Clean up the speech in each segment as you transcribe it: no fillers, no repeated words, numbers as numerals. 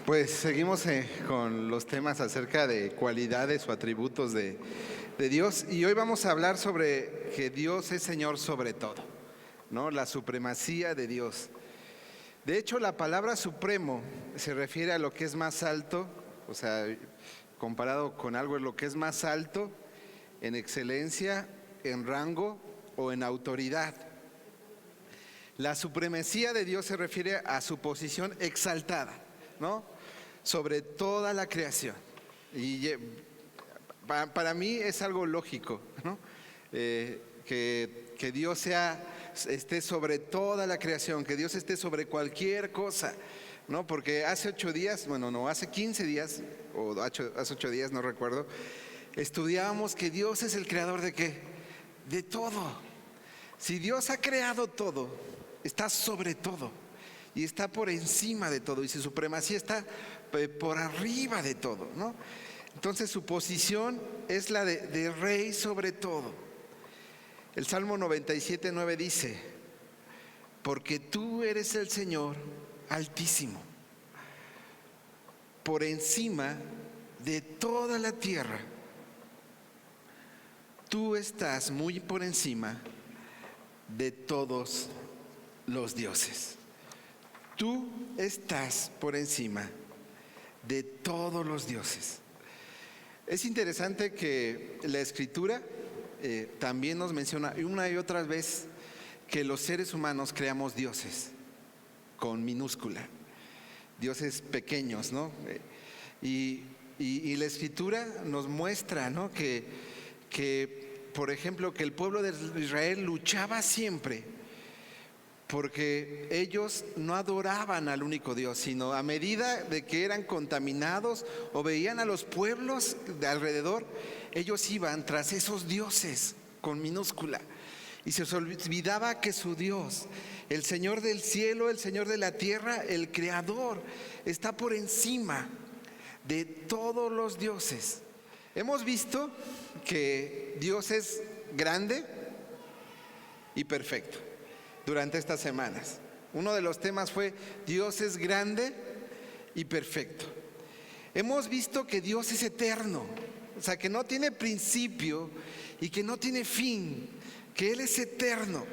Pues seguimos con los temas acerca de cualidades o atributos de Dios, y hoy vamos a hablar sobre que Dios es Señor sobre todo, ¿no? La supremacía de Dios. De hecho, la palabra supremo se refiere a lo que es más alto, o sea, comparado con algo en lo que es más alto, en excelencia, en rango o en autoridad. La supremacía de Dios se refiere a su posición exaltada, ¿no? Sobre toda la creación. Y para mí es algo lógico, ¿no? Que Dios esté sobre toda la creación, que Dios esté sobre cualquier cosa, ¿no? Porque hace 8 días, bueno, no, hace 15 días, o hace 8 días, no recuerdo, estudiábamos que Dios es el creador ¿de qué? De todo. Si Dios ha creado todo, está sobre todo y está por encima de todo, y su supremacía está por arriba de todo, ¿no? Entonces su posición es la de rey sobre todo. El Salmo 97:9 dice: porque tú eres el Señor Altísimo, por encima de toda la tierra. Tú estás muy por encima de todos los dioses. Tú estás por encima de todos los dioses. Es interesante que la Escritura también nos menciona una y otra vez que los seres humanos creamos dioses con minúscula, dioses pequeños, ¿no? Y la Escritura nos muestra, ¿no? que, por ejemplo, que el pueblo de Israel luchaba siempre porque ellos no adoraban al único Dios, sino a medida de que eran contaminados o veían a los pueblos de alrededor, ellos iban tras esos dioses con minúscula. Y se olvidaba que su Dios, el Señor del cielo, el Señor de la tierra, el Creador, está por encima de todos los dioses. Hemos visto que Dios es grande y perfecto durante estas semanas. Uno de los temas fue: Dios es grande y perfecto. Hemos visto que Dios es eterno, o sea, que no tiene principio y que no tiene fin, que Él es eterno.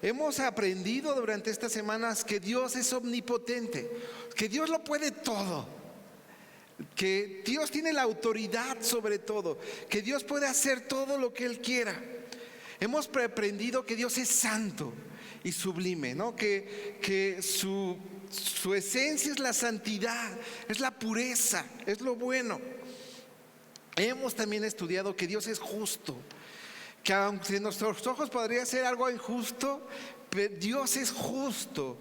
Hemos aprendido durante estas semanas que Dios es omnipotente, que Dios lo puede todo, que Dios tiene la autoridad sobre todo, que Dios puede hacer todo lo que Él quiera. Hemos aprendido que Dios es santo y sublime, ¿no? Que su esencia es la santidad, es la pureza, es lo bueno. Hemos también estudiado que Dios es justo, que aunque en nuestros ojos podría ser algo injusto, pero Dios es justo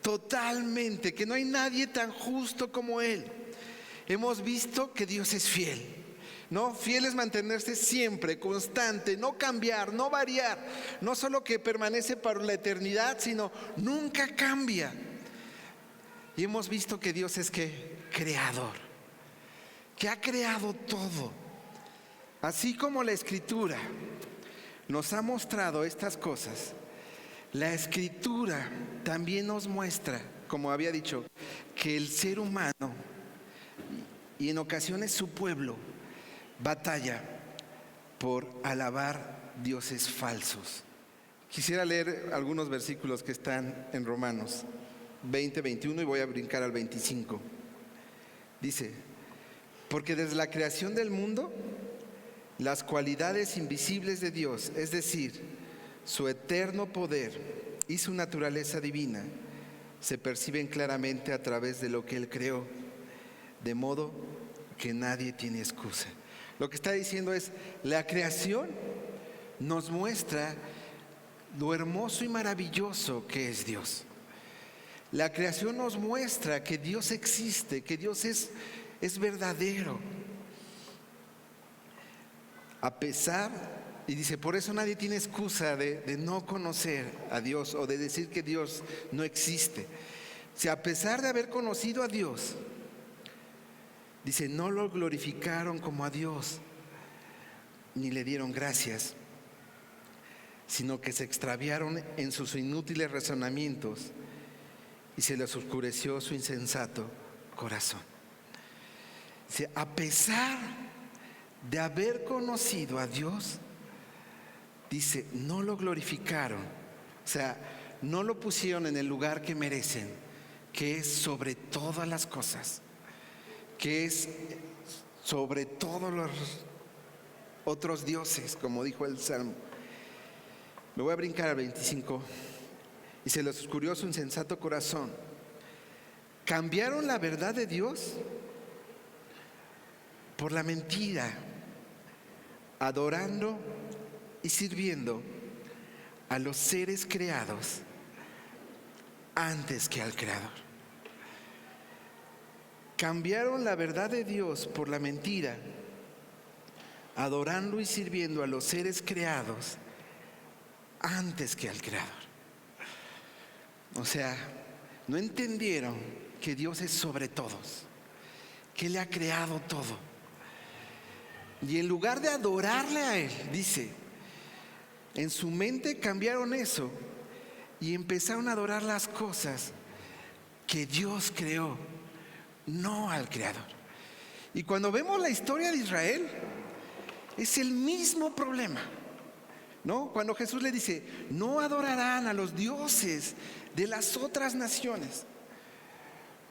totalmente, que no hay nadie tan justo como Él. Hemos visto que Dios es fiel, ¿no? Fiel es mantenerse siempre, constante, no cambiar, no variar, no solo que permanece para la eternidad, sino nunca cambia. Y hemos visto que Dios es creador, que ha creado todo. Así como la Escritura nos ha mostrado estas cosas, la Escritura también nos muestra, como había dicho, que el ser humano y en ocasiones su pueblo batalla por alabar dioses falsos. Quisiera leer algunos versículos que están en Romanos 20:21 y voy a brincar al 25. Dice: porque desde la creación del mundo, las cualidades invisibles de Dios, es decir, su eterno poder y su naturaleza divina, se perciben claramente a través de lo que Él creó, de modo que nadie tiene excusa. Lo que está diciendo es: la creación nos muestra lo hermoso y maravilloso que es Dios. La creación nos muestra que Dios existe, que Dios es verdadero. A pesar, y dice, por eso nadie tiene excusa de no conocer a Dios o de decir que Dios no existe. Si a pesar de haber conocido a Dios, dice, no lo glorificaron como a Dios, ni le dieron gracias, sino que se extraviaron en sus inútiles razonamientos y se les oscureció su insensato corazón. Dice, a pesar de haber conocido a Dios, dice, no lo glorificaron. O sea, no lo pusieron en el lugar que merecen, que es sobre todas las cosas, que es sobre todos los otros dioses, como dijo el Salmo. Me voy a brincar al 25. Dice, los curiosos, insensato corazón, cambiaron la verdad de Dios por la mentira, adorando y sirviendo a los seres creados antes que al Creador. Cambiaron la verdad de Dios por la mentira, adorando y sirviendo a los seres creados antes que al Creador. O sea, no entendieron que Dios es sobre todos, que Él ha creado todo. Y en lugar de adorarle a Él, dice, en su mente cambiaron eso y empezaron a adorar las cosas que Dios creó, no al Creador. Y cuando vemos la historia de Israel, es el mismo problema, ¿no? Cuando Jesús le dice, no adorarán a los dioses de las otras naciones.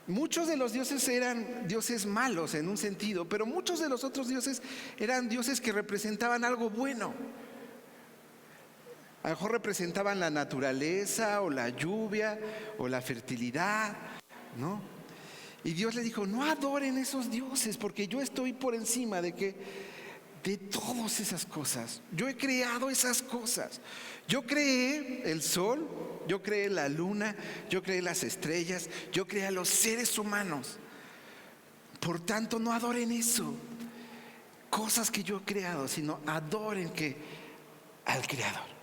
Muchos de los dioses eran dioses malos en un sentido, pero muchos de los otros dioses eran dioses que representaban algo bueno. A lo mejor representaban la naturaleza o la lluvia o la fertilidad, ¿no? Y Dios le dijo, no adoren esos dioses porque yo estoy por encima de todas esas cosas. Yo he creado esas cosas. Yo creé el sol, yo creé la luna, yo creé las estrellas, yo creé a los seres humanos. Por tanto, no adoren eso, cosas que yo he creado, sino adoren al Creador.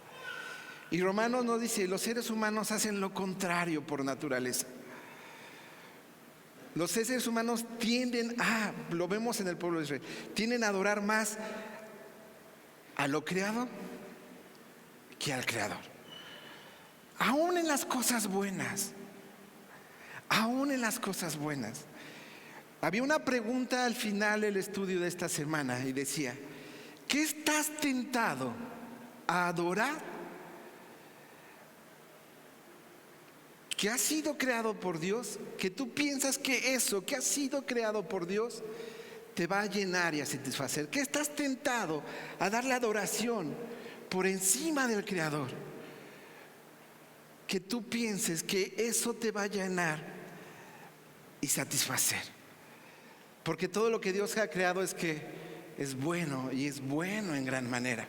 Y Romanos nos dice, los seres humanos hacen lo contrario por naturaleza. Los seres humanos tienden lo vemos en el pueblo de Israel, tienden a adorar más a lo creado que al Creador. Aún en las cosas buenas, aún en las cosas buenas. Había una pregunta al final del estudio de esta semana y decía, ¿qué estás tentado a adorar que ha sido creado por Dios, que tú piensas que eso que ha sido creado por Dios te va a llenar y a satisfacer? ¿Qué estás tentado a darle adoración por encima del Creador? Que tú pienses que eso te va a llenar y satisfacer. Porque todo lo que Dios ha creado es bueno y es bueno en gran manera.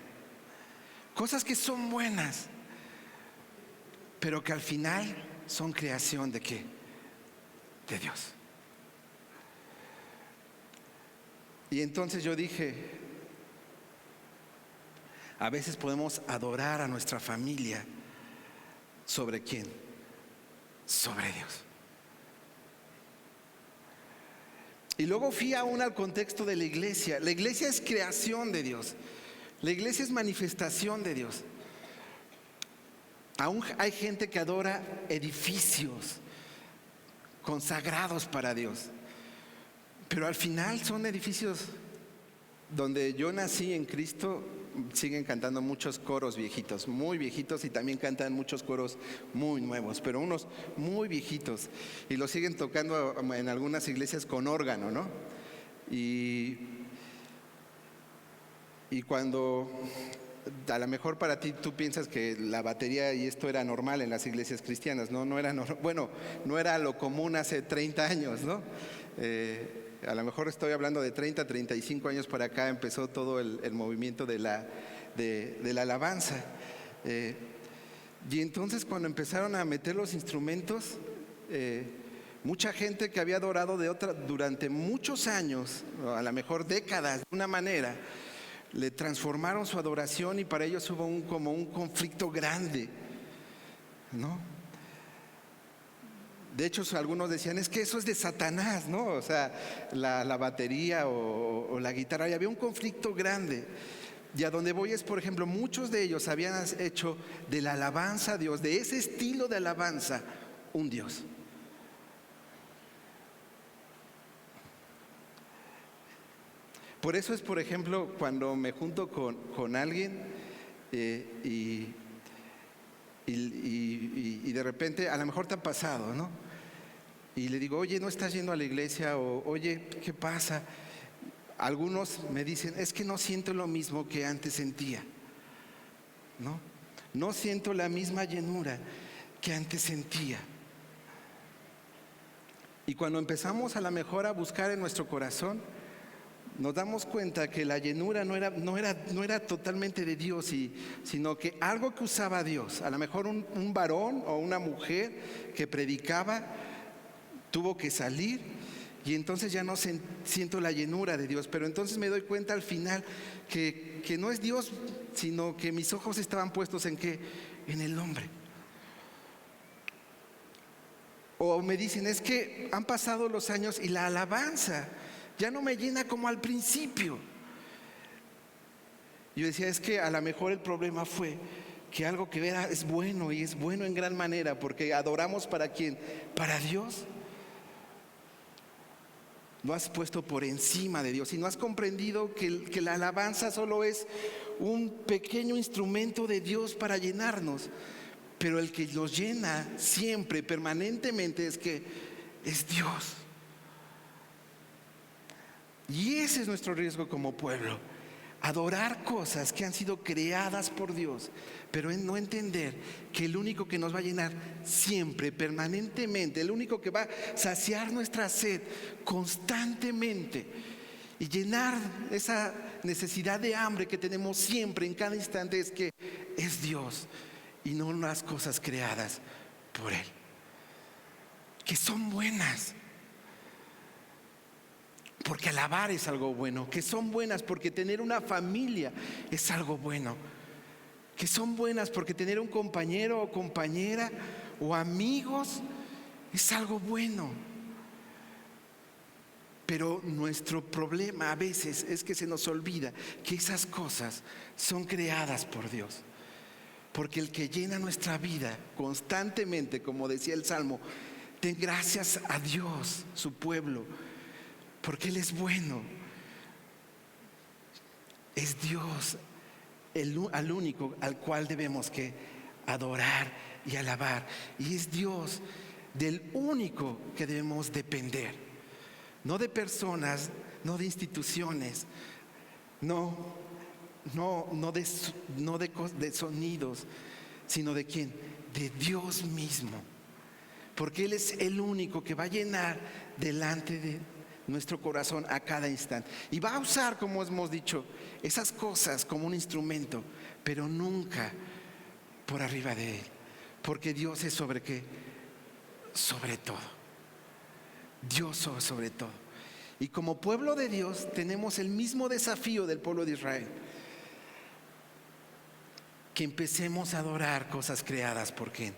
Cosas que son buenas, pero que al final son creación ¿de qué? De Dios. Y entonces yo dije, a veces podemos adorar a nuestra familia. ¿Sobre quién? Sobre Dios. Y luego fui aún al contexto de la iglesia. La iglesia es creación de Dios. La iglesia es manifestación de Dios. Aún hay gente que adora edificios consagrados para Dios, pero al final son edificios donde yo nací en Cristo. Siguen cantando muchos coros viejitos, muy viejitos, y también cantan muchos coros muy nuevos, pero unos muy viejitos, y los siguen tocando en algunas iglesias con órgano, ¿no? Y cuando a lo mejor para ti tú piensas que la batería y esto era normal en las iglesias cristianas, no era bueno, no era lo común hace 30 años, ¿no? A lo mejor estoy hablando de 30, 35 años para acá empezó todo el movimiento de la alabanza. Y entonces cuando empezaron a meter los instrumentos, mucha gente que había adorado durante muchos años, a lo mejor décadas, de una manera, le transformaron su adoración y para ellos hubo como un conflicto grande, ¿no? De hecho, algunos decían, es que eso es de Satanás, ¿no? O sea, la batería o la guitarra. Y había un conflicto grande. Y a donde voy es, por ejemplo, muchos de ellos habían hecho de la alabanza a Dios, de ese estilo de alabanza, un Dios. Por eso es, por ejemplo, cuando me junto con alguien y de repente, a lo mejor te ha pasado, ¿no? Y le digo, oye, ¿no estás yendo a la iglesia? O, oye, ¿qué pasa? Algunos me dicen, es que no siento lo mismo que antes sentía, ¿no? No siento la misma llenura que antes sentía. Y cuando empezamos a lo mejor a buscar en nuestro corazón, nos damos cuenta que la llenura no era totalmente de Dios, sino que algo que usaba Dios, a lo mejor un varón o una mujer que predicaba, tuvo que salir y entonces ya no siento la llenura de Dios. Pero entonces me doy cuenta al final que no es Dios, sino que mis ojos estaban puestos ¿en qué? En el hombre. O me dicen, es que han pasado los años y la alabanza ya no me llena como al principio. Yo decía, es que a lo mejor el problema fue que algo que era es bueno y es bueno en gran manera, porque adoramos ¿para quién? Para Dios. Lo has puesto por encima de Dios y no has comprendido que la alabanza solo es un pequeño instrumento de Dios para llenarnos. Pero el que nos llena siempre, permanentemente, es Dios. Y ese es nuestro riesgo como pueblo: adorar cosas que han sido creadas por Dios, pero en no entender que el único que nos va a llenar siempre, permanentemente, el único que va a saciar nuestra sed constantemente y llenar esa necesidad de hambre que tenemos siempre, en cada instante, es Dios. Y no las cosas creadas por Él, que son buenas, porque alabar es algo bueno, que son buenas porque tener una familia es algo bueno, que son buenas porque tener un compañero o compañera o amigos es algo bueno. Pero nuestro problema a veces es que se nos olvida que esas cosas son creadas por Dios. Porque el que llena nuestra vida constantemente, como decía el Salmo, den gracias a Dios, su pueblo, porque Él es bueno. Es Dios al único al cual debemos que adorar y alabar. Y es Dios del único que debemos depender. No de personas, no de instituciones, no de sonidos, sino de quién, de Dios mismo, porque Él es el único que va a llenar delante de nuestro corazón a cada instante y va a usar, como hemos dicho, esas cosas como un instrumento, pero nunca por arriba de Él, porque Dios es sobre qué, sobre todo. Dios sobre todo. Y como pueblo de Dios tenemos el mismo desafío del pueblo de Israel: que empecemos a adorar cosas creadas por quién,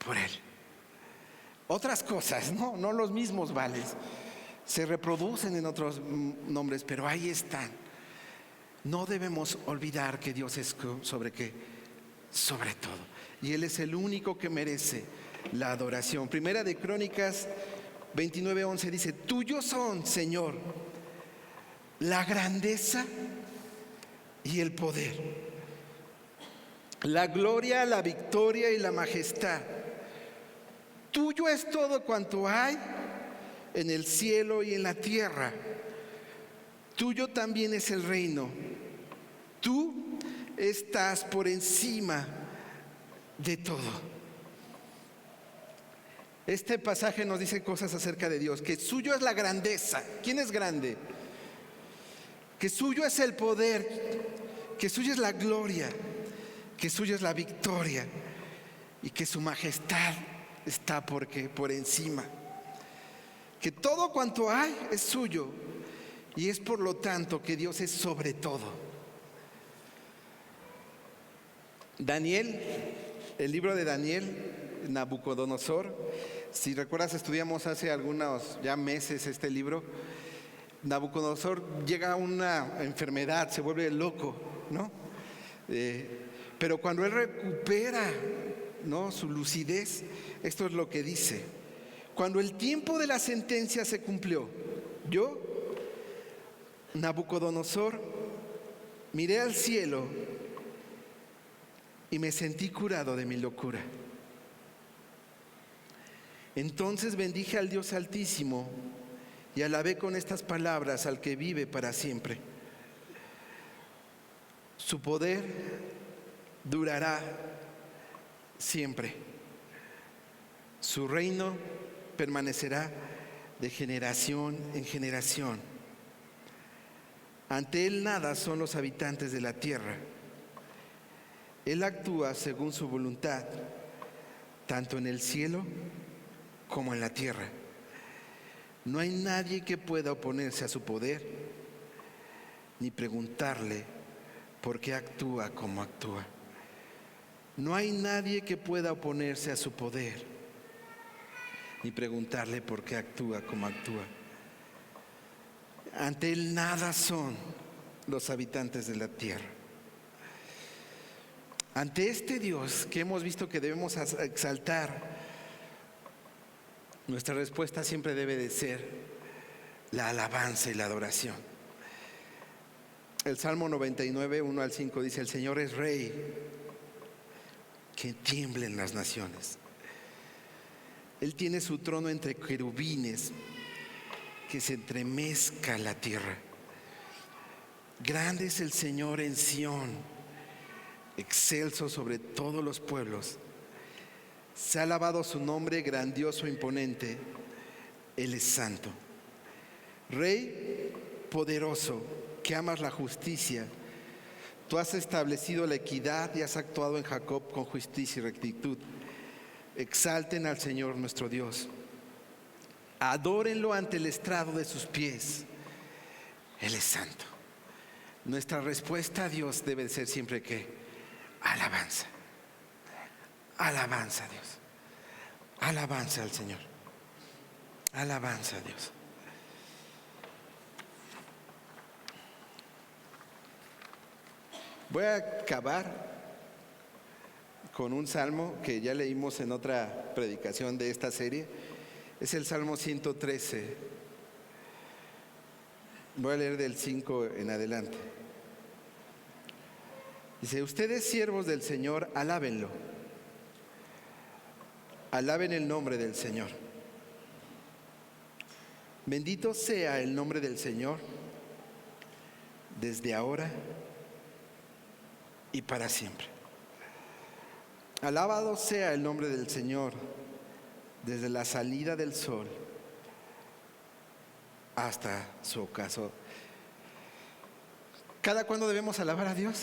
por Él. Otras cosas, no los mismos vales, se reproducen en otros nombres, pero ahí están. No debemos olvidar que Dios es sobre qué, sobre todo, y Él es el único que merece la adoración. Primera de Crónicas 29:11 dice: tuyos son, Señor, la grandeza y el poder, la gloria, la victoria y la majestad. Tuyo es todo cuanto hay en el cielo y en la tierra. Tuyo también es el reino. Tú estás por encima de todo. Este pasaje nos dice cosas acerca de Dios: que suyo es la grandeza. ¿Quién es grande? Que suyo es el poder, que suyo es la gloria, que suyo es la victoria y que su majestad está por encima. Que todo cuanto hay es suyo y es por lo tanto que Dios es sobre todo. Daniel, el libro de Daniel, Nabucodonosor, si recuerdas estudiamos hace algunos ya meses este libro. Nabucodonosor llega a una enfermedad, se vuelve loco, ¿no? Pero cuando él recupera, ¿no?, su lucidez, esto es lo que dice: cuando el tiempo de la sentencia se cumplió, yo Nabucodonosor, miré al cielo y me sentí curado de mi locura. Entonces bendije al Dios Altísimo y alabé con estas palabras al que vive para siempre. Su poder durará siempre. Su reino permanecerá de generación en generación. Ante Él nada son los habitantes de la tierra. Él actúa según su voluntad, tanto en el cielo como en la tierra. No hay nadie que pueda oponerse a su poder, ni preguntarle por qué actúa como actúa. No hay nadie que pueda oponerse a su poder, ni preguntarle por qué actúa como actúa. Ante Él nada son los habitantes de la tierra. Ante este Dios que hemos visto que debemos exaltar, nuestra respuesta siempre debe de ser la alabanza y la adoración. El Salmo 99, 1 al 5 dice: el Señor es Rey, que tiemblen las naciones. Él tiene su trono entre querubines, que se entremezca la tierra. Grande es el Señor en Sión, excelso sobre todos los pueblos. Se ha alabado su nombre grandioso e imponente. Él es santo. Rey poderoso, que amas la justicia. Tú has establecido la equidad y has actuado en Jacob con justicia y rectitud. Exalten al Señor nuestro Dios. Adórenlo ante el estrado de sus pies. Él es santo. Nuestra respuesta a Dios debe ser siempre que alabanza. Alabanza a Dios. Alabanza al Señor. Alabanza a Dios. Voy a acabar con un salmo que ya leímos en otra predicación de esta serie. Es el Salmo 113. Voy a leer del 5 en adelante. Dice: ustedes, siervos del Señor, alábenlo. Alaben el nombre del Señor. Bendito sea el nombre del Señor desde ahora y para siempre. Alabado sea el nombre del Señor desde la salida del sol hasta su ocaso. ¿Cada cuándo debemos alabar a Dios?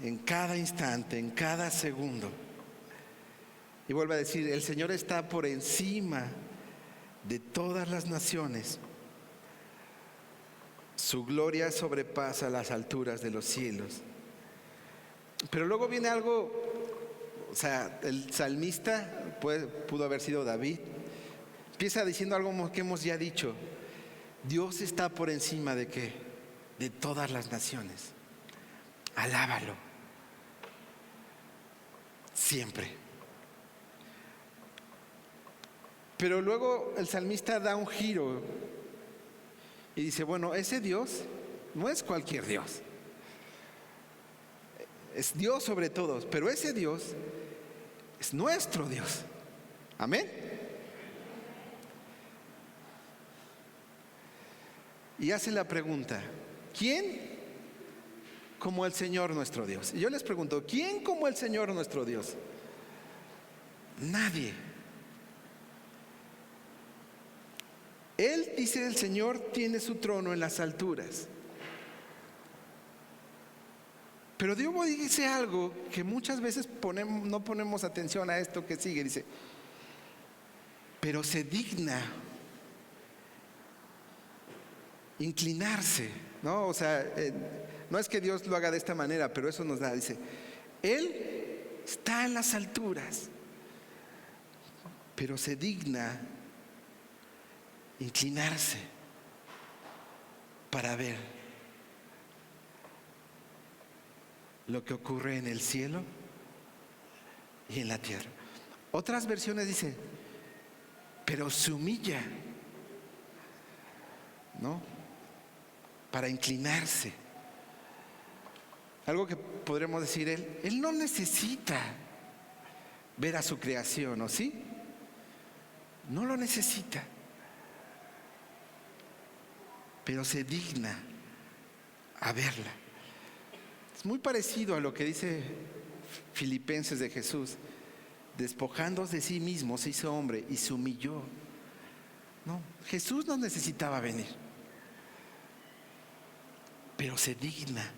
En cada instante, en cada segundo. Y vuelvo a decir, el Señor está por encima de todas las naciones. Su gloria sobrepasa las alturas de los cielos. Pero luego viene algo, o sea, el salmista pudo haber sido David. Empieza diciendo algo que hemos ya dicho. Dios está por encima de ¿qué? De todas las naciones. Alábalo. Siempre. Pero luego el salmista da un giro y dice: bueno, ese Dios no es cualquier Dios. Es Dios sobre todos, pero ese Dios es nuestro Dios. Amén. Y hace la pregunta: ¿quién como el Señor nuestro Dios? Y yo les pregunto: ¿quién como el Señor nuestro Dios? Nadie. Él, dice el Señor, tiene su trono en las alturas. Pero Dios dice algo que muchas veces no ponemos atención a esto que sigue. Dice: pero se digna inclinarse, ¿no? O sea, no es que Dios lo haga de esta manera, pero eso nos da, dice, Él está en las alturas, pero se digna inclinarse para ver lo que ocurre en el cielo y en la tierra. Otras versiones dicen, pero se humilla ¿no? Para inclinarse. Algo que podremos decir, él no necesita ver a su creación, ¿o sí? No lo necesita. Pero se digna a verla. Es muy parecido a lo que dice Filipenses de Jesús. Despojándose de sí mismo, se hizo hombre y se humilló. No, Jesús no necesitaba venir, pero se digna.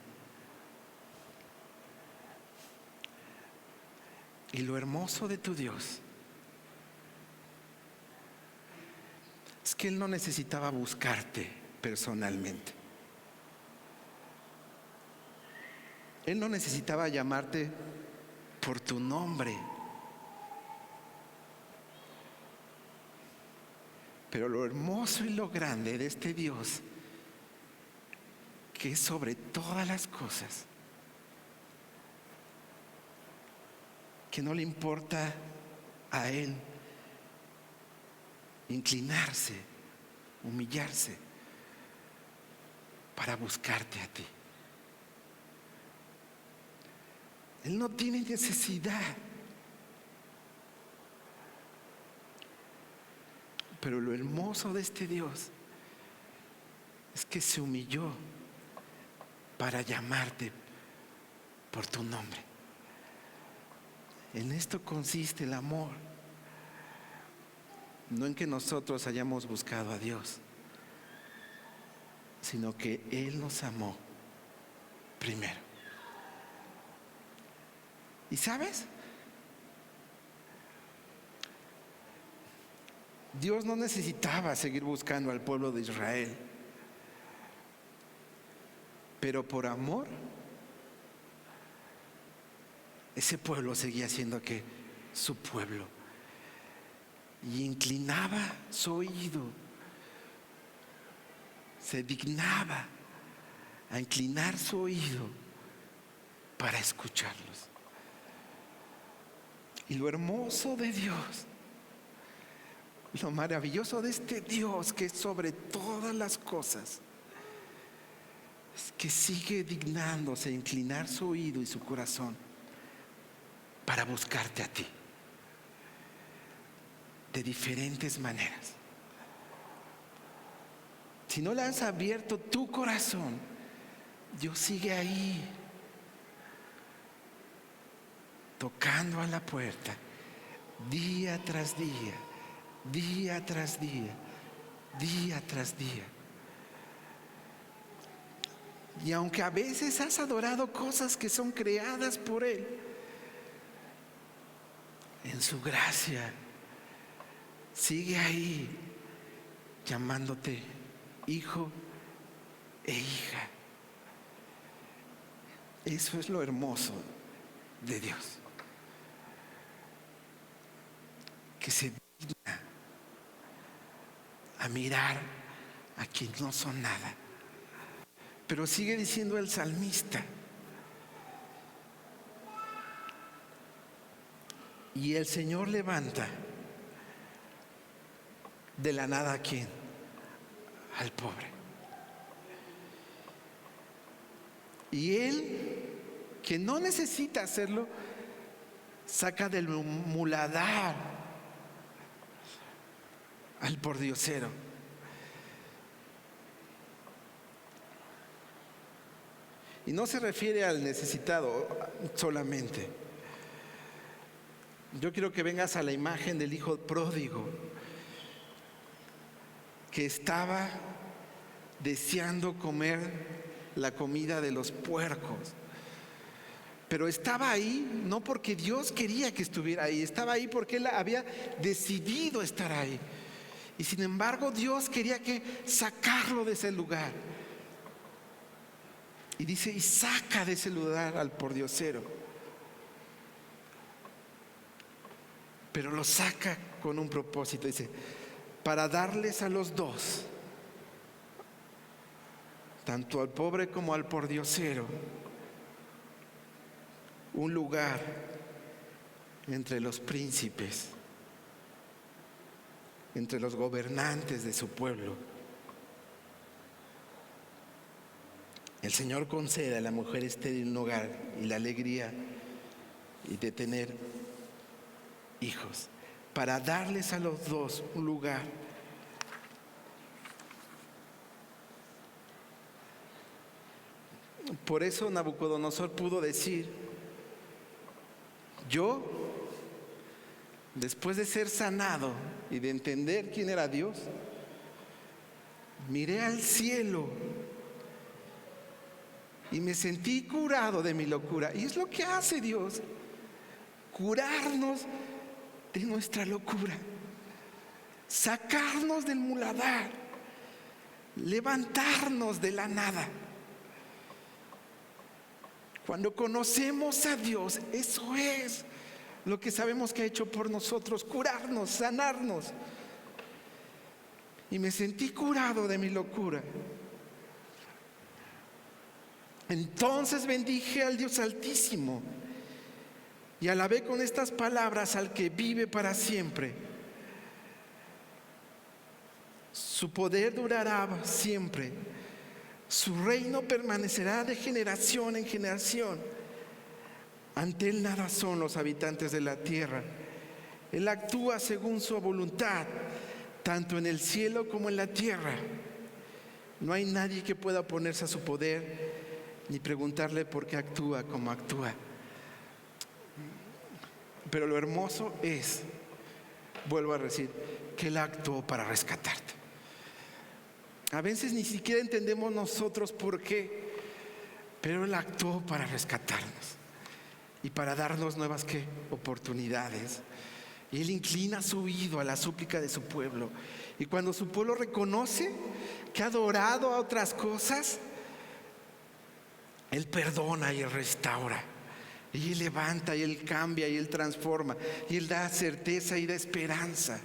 Y lo hermoso de tu Dios es que Él no necesitaba buscarte personalmente. Él no necesitaba llamarte por tu nombre. Pero lo hermoso y lo grande de este Dios, que es sobre todas las cosas, que no le importa a Él inclinarse, humillarse para buscarte a ti. Él no tiene necesidad. Pero lo hermoso de este Dios es que se humilló para llamarte por tu nombre. En esto consiste el amor. No en que nosotros hayamos buscado a Dios, sino que Él nos amó primero. ¿Y sabes? Dios no necesitaba seguir buscando al pueblo de Israel, pero por amor, ese pueblo seguía siendo que su pueblo, y inclinaba su oído, se dignaba a inclinar su oído para escucharlos. Y lo hermoso de Dios, lo maravilloso de este Dios que es sobre todas las cosas, es que sigue dignándose a inclinar su oído y su corazón para buscarte a ti de diferentes maneras. Si no le has abierto tu corazón, Dios sigue ahí, tocando a la puerta, día tras día, día tras día, día tras día. Y aunque a veces has adorado cosas que son creadas por Él, en su gracia sigue ahí llamándote hijo e hija. Eso es lo hermoso de Dios, que se digna a mirar a quienes no son nada. Pero sigue diciendo el salmista, y el Señor levanta de la nada, ¿a quién? Al pobre. Y Él, que no necesita hacerlo, saca del muladar al pordiosero. Y no se refiere al necesitado solamente. Yo quiero que vengas a la imagen del hijo pródigo, que estaba deseando comer la comida de los puercos. Pero estaba ahí no porque Dios quería que estuviera ahí, estaba ahí porque Él había decidido estar ahí. Y sin embargo Dios quería sacarlo de ese lugar. Y dice, y saca de ese lugar al pordiosero. Pero lo saca con un propósito, dice, para darles a los dos, tanto al pobre como al pordiosero, un lugar entre los príncipes, entre los gobernantes de su pueblo. El Señor concede a la mujer estéril un hogar y la alegría y de tener hijos, para darles a los dos un lugar. Por eso Nabucodonosor pudo decir: yo, después de ser sanado y de entender quién era Dios, miré al cielo y me sentí curado de mi locura. Y es lo que hace Dios: curarnos de nuestra locura, sacarnos del muladar, levantarnos de la nada. Cuando conocemos a Dios, eso es lo que sabemos que ha hecho por nosotros: curarnos, sanarnos. Y me sentí curado de mi locura. Entonces bendije al Dios Altísimo y alabé con estas palabras al que vive para siempre. Su poder durará siempre. Su reino permanecerá de generación en generación. Ante Él nada son los habitantes de la tierra. Él actúa según su voluntad, tanto en el cielo como en la tierra. No hay nadie que pueda oponerse a su poder, ni preguntarle por qué actúa como actúa. Pero lo hermoso es, vuelvo a decir, que Él actuó para rescatarte. A veces ni siquiera entendemos nosotros por qué, pero Él actuó para rescatarnos y para darnos nuevas oportunidades. Y Él inclina su oído a la súplica de su pueblo. Y cuando su pueblo reconoce que ha adorado a otras cosas, Él perdona y Él restaura. Y Él levanta y Él cambia y Él transforma. Y Él da certeza y da esperanza.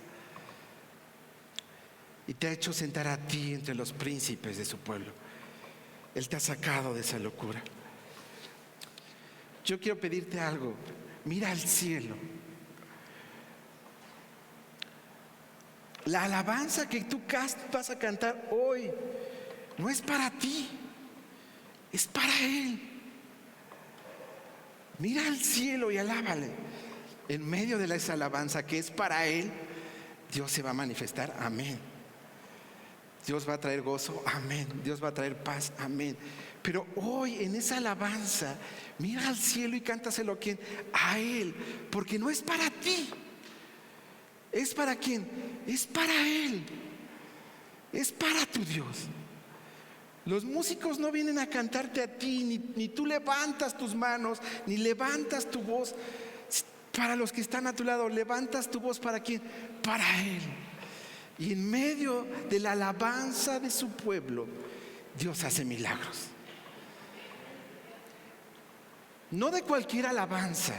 Y te ha hecho sentar a ti entre los príncipes de su pueblo. Él te ha sacado de esa locura. Yo quiero pedirte algo. Mira al cielo. La alabanza que tú vas a cantar hoy no es para ti, es para Él. Mira al cielo y alábale. En medio de esa alabanza que es para Él, Dios se va a manifestar. Amén. Dios va a traer gozo. Amén. Dios va a traer paz. Amén. Pero hoy en esa alabanza, mira al cielo y cántaselo a quién, a Él, porque no es para ti. ¿Es para quién? Es para Él. Es para tu Dios. Los músicos no vienen a cantarte a ti, ni tú levantas tus manos, ni levantas tu voz. Para los que están a tu lado, levantas tu voz ¿para quién? Para Él. Y en medio de la alabanza de su pueblo, Dios hace milagros. No de cualquier alabanza,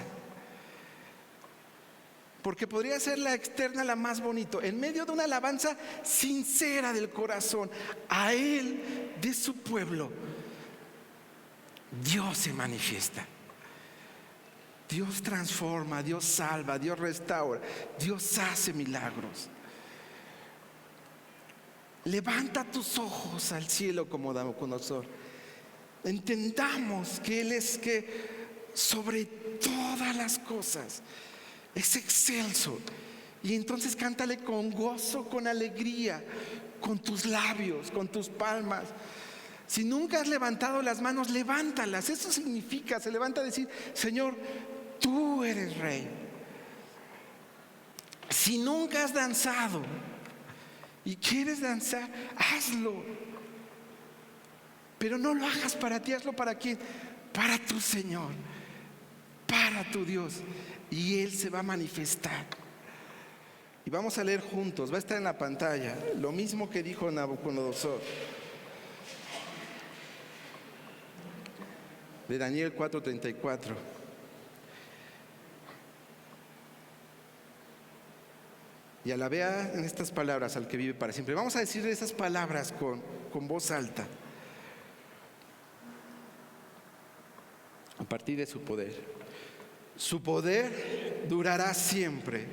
porque podría ser la externa la más bonita. En medio de una alabanza sincera del corazón a Él, de su pueblo, Dios se manifiesta. Dios transforma, Dios salva, Dios restaura, Dios hace milagros. Levanta tus ojos al cielo como Nabucodonosor. Entendamos que Él es que sobre todas las cosas es excelso. Y entonces cántale con gozo, con alegría, con tus labios, con tus palmas. Si nunca has levantado las manos, levántalas. Eso significa, se levanta a decir: Señor, tú eres Rey. Si nunca has danzado y quieres danzar, hazlo. Pero no lo hagas para ti, hazlo para quién, para tu Señor, para tu Dios. Y Él se va a manifestar. Y vamos a leer juntos, va a estar en la pantalla, lo mismo que dijo Nabucodonosor. De Daniel 4:34. Y alabé en estas palabras al que vive para siempre. Vamos a decir esas palabras con voz alta. A partir de su poder. Su poder durará siempre.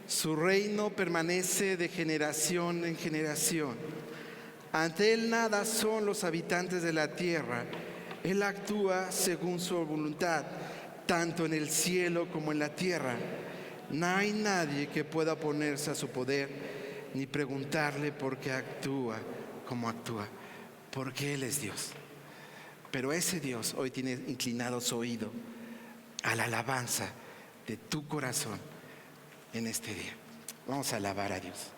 Su reino permanece de generación en generación. Ante Él nada son los habitantes de la tierra. Él actúa según su voluntad, tanto en el cielo como en la tierra. No hay nadie que pueda oponerse a su poder, ni preguntarle por qué actúa como actúa, porque Él es Dios. Pero ese Dios hoy tiene inclinado su oído a la alabanza de tu corazón en este día. Vamos a alabar a Dios.